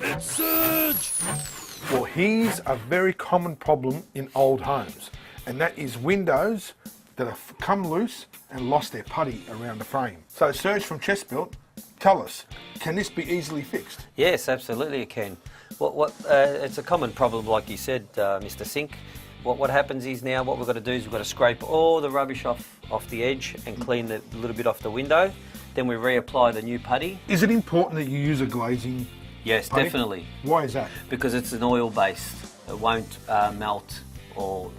It's Serge! Well, here's a very common problem in old homes, and that is windows that have come loose and lost their putty around the frame. So Serge from Chestbuilt, tell us, can this be easily fixed? Yes, absolutely it can. It's a common problem, like you said, Mr. Sink. What happens is now what we've got to do is we've got to scrape all the rubbish off the edge and clean a little bit off the window. Then we reapply the new putty. Is it important that you use a glazing? Yes, putty? Definitely. Why is that? Because it's an oil based. It won't melt or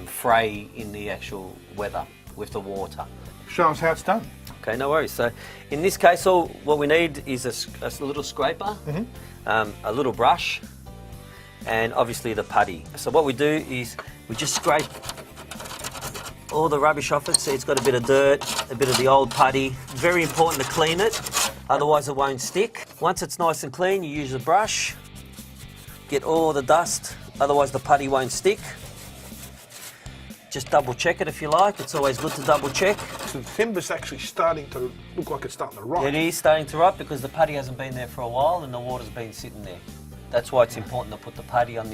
fray in the actual weather with the water. Show us how it's done. Okay, no worries. So in this case, what we need is a little scraper, a little brush, and obviously the putty. So what we do is we just scrape all the rubbish off it. See, it's got a bit of dirt, a bit of the old putty. Very important to clean it, otherwise it won't stick. Once it's nice and clean, you use the brush, get all the dust, otherwise the putty won't stick. Just double check it if you like. It's always good to double check. So the timber's actually starting to look like it's starting to rot. It is starting to rot because the putty hasn't been there for a while and the water's been sitting there. That's why it's important to put the putty on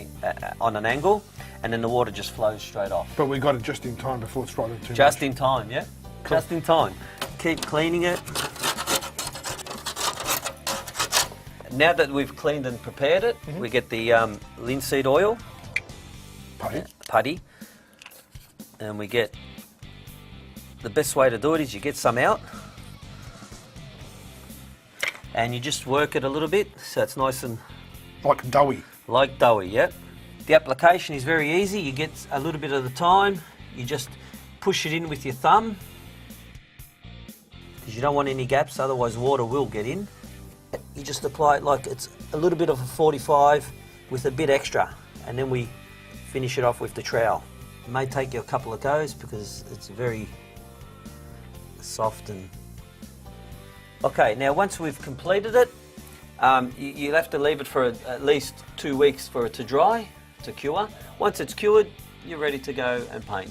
an angle, and then the water just flows straight off. But we got it just in time before it's rotted too much. Just in time, yeah? Cool. Just in time. Keep cleaning it. Now that we've cleaned and prepared it, we get the linseed oil, putty, and we get, the best way to do it is you get some out, and you just work it a little bit so it's nice and like doughy. Like doughy, yep. The application is very easy. You get a little bit at a time. You just push it in with your thumb because you don't want any gaps, otherwise water will get in. You just apply it like it's a little bit of a 45 with a bit extra, and then we finish it off with the trowel. It may take you a couple of goes because it's very soft and... Okay, now once we've completed it, you'll have to leave it for at least 2 weeks for it to dry, to cure. Once it's cured, you're ready to go and paint.